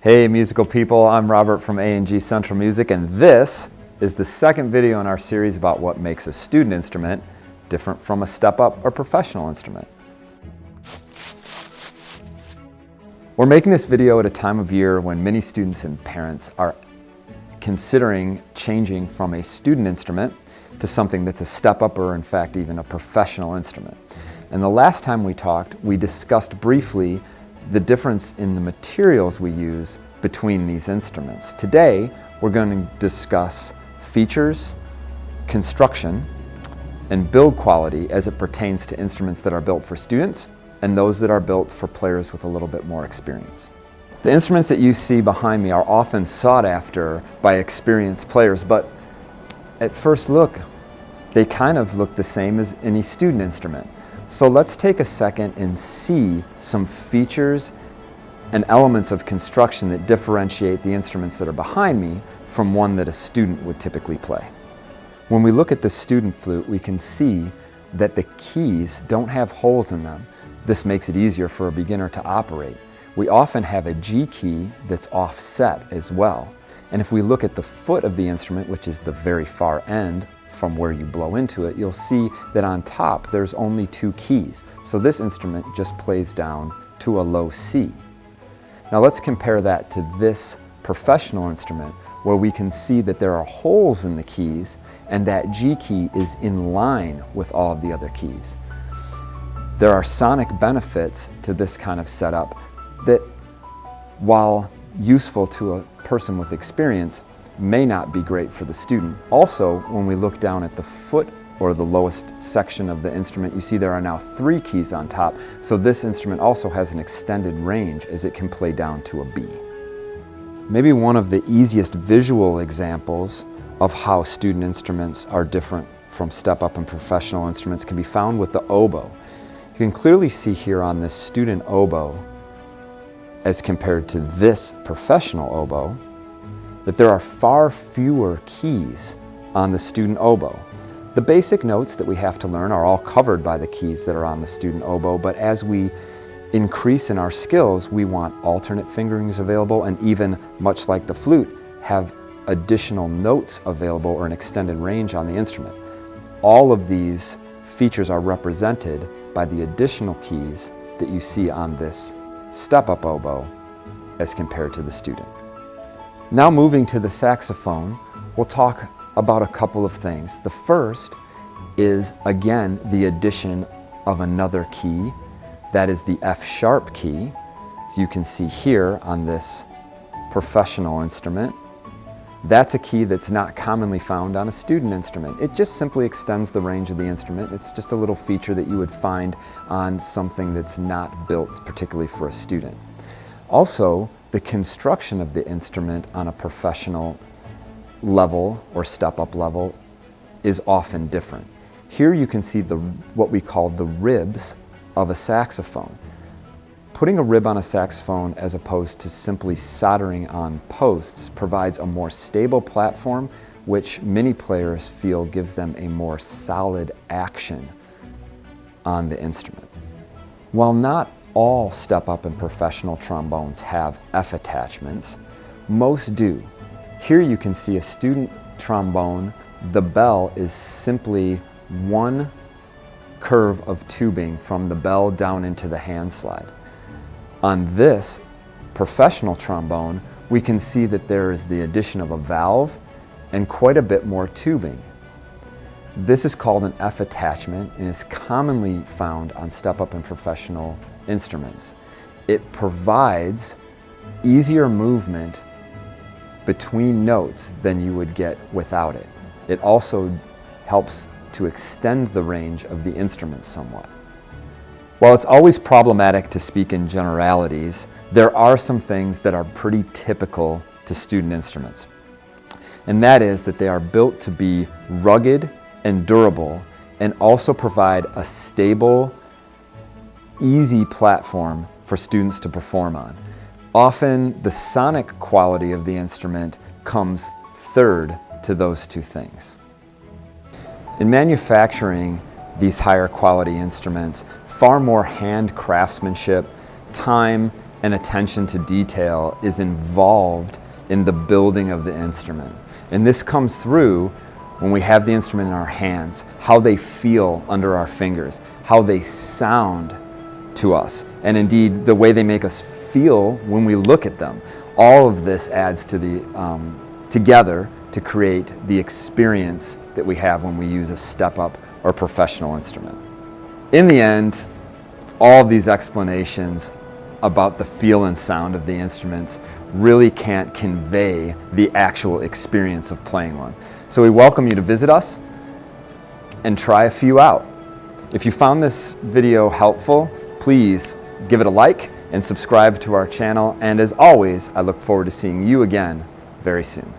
Hey musical people, I'm Robert from A&G Central Music, and this is the second video in our series about what makes a student instrument different from a step-up or professional instrument. We're making this video at a time of year when many students and parents are considering changing from a student instrument to something that's a step-up or in fact even a professional instrument. And the last time we talked, we discussed briefly the difference in the materials we use between these instruments. Today, we're going to discuss features, construction, and build quality as it pertains to instruments that are built for students and those that are built for players with a little bit more experience. The instruments that you see behind me are often sought after by experienced players, but at first look, they kind of look the same as any student instrument. So let's take a second and see some features and elements of construction that differentiate the instruments that are behind me from one that a student would typically play. When we look at the student flute, we can see that the keys don't have holes in them. This makes it easier for a beginner to operate. We often have a G key that's offset as well. And if we look at the foot of the instrument, which is the very far end from where you blow into it, you'll see that on top there's only two keys. So this instrument just plays down to a low C. Now let's compare that to this professional instrument where we can see that there are holes in the keys and that G key is in line with all of the other keys. There are sonic benefits to this kind of setup that, while useful to a person with experience, may not be great for the student. Also, when we look down at the foot or the lowest section of the instrument, you see there are now three keys on top, so this instrument also has an extended range as it can play down to a B. Maybe one of the easiest visual examples of how student instruments are different from step-up and professional instruments can be found with the oboe. You can clearly see here on this student oboe, as compared to this professional oboe, that there are far fewer keys on the student oboe. The basic notes that we have to learn are all covered by the keys that are on the student oboe, but as we increase in our skills, we want alternate fingerings available and even, much like the flute, have additional notes available or an extended range on the instrument. All of these features are represented by the additional keys that you see on this step-up oboe as compared to the student. Now moving to the saxophone, we'll talk about a couple of things. The first is, again, the addition of another key. That is the F-sharp key. As you can see here on this professional instrument, that's a key that's not commonly found on a student instrument. It just simply extends the range of the instrument. It's just a little feature that you would find on something that's not built particularly for a student. Also, the construction of the instrument on a professional level or step-up level is often different. Here you can see what we call the ribs of a saxophone. Putting a rib on a saxophone as opposed to simply soldering on posts provides a more stable platform, which many players feel gives them a more solid action on the instrument. While not all step-up and professional trombones have F attachments, most do. Here you can see a student trombone. The bell is simply one curve of tubing from the bell down into the hand slide. On this professional trombone, we can see that there is the addition of a valve and quite a bit more tubing. This is called an F attachment and is commonly found on step-up and professional instruments. It provides easier movement between notes than you would get without it. It also helps to extend the range of the instrument somewhat. While it's always problematic to speak in generalities, there are some things that are pretty typical to student instruments. And that is that they are built to be rugged and durable and also provide a stable, easy platform for students to perform on. Often the sonic quality of the instrument comes third to those two things. In manufacturing these higher quality instruments, far more hand craftsmanship, time, and attention to detail is involved in the building of the instrument. And this comes through when we have the instrument in our hands, how they feel under our fingers, how they sound to us, and indeed the way they make us feel when we look at them. All of this adds to the together to create the experience that we have when we use a step-up or professional instrument. In the end, all of these explanations about the feel and sound of the instruments really can't convey the actual experience of playing one. So we welcome you to visit us and try a few out. If you found this video helpful, please give it a like and subscribe to our channel. And as always, I look forward to seeing you again very soon.